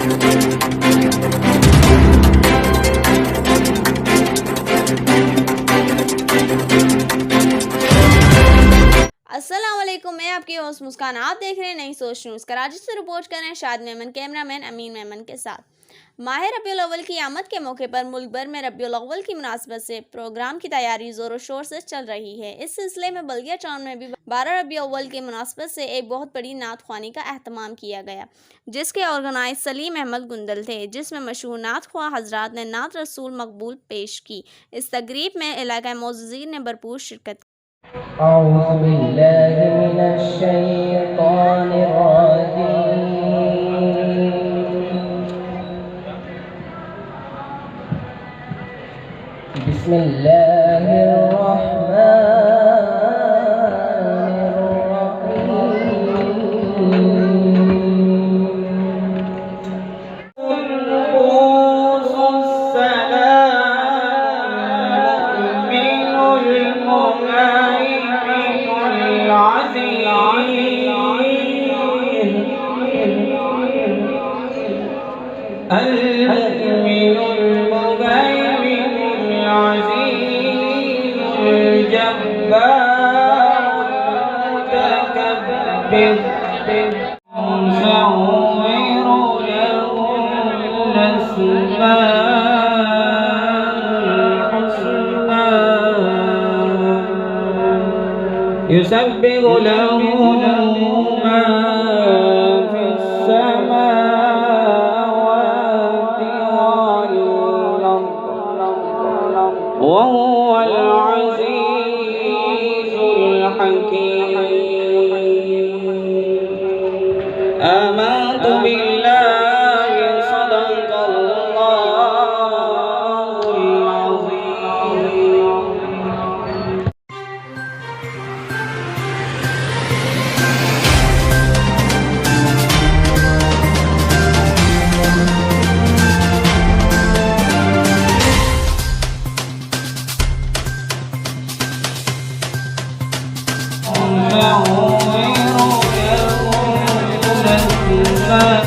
अस्सलामुअलैकुम, मैं आपकी होस्ट मुस्कान। आप देख रहे हैं नई सोच न्यूज़। कराची से रिपोर्ट कर रहे हैं शाद मेमन, कैमरामैन अमीन मेमन के साथ। माह रबीउल अव्वल की आमद के मौके पर मुल्क भर में रबीउल अव्वल की मुनासबत से प्रोग्राम की तैयारी जोरों शोर से चल रही है। इस सिलसिले में बल्दिया टाउन में भी 12 रबीउल अव्वल की मुनासबत से एक बहुत बड़ी नात ख्वानी का एहतमाम किया गया, जिसके ऑर्गेनाइज सलीम अहमद गुंदल थे, जिसमें मशहूर नात ख्वा हजरात ने नात रसूल मकबूल पेश की। इस तकरीब में इलाका मोअज़्ज़िज़ीन ने भरपूर शिरकत की। أعوذ بالله من الشيطان الرجيم. بسم الله الرحمن الرحيم. قدوس السلام المؤمن المهيمن العزيز المؤمن المهيمن العزيز الجبار المتكبر يصور له الأسماء الحسنى يسبح له ما في السماوات والأرض وهو العزيز الحكيم. آمنت بالله صدق الله العظيم. Oh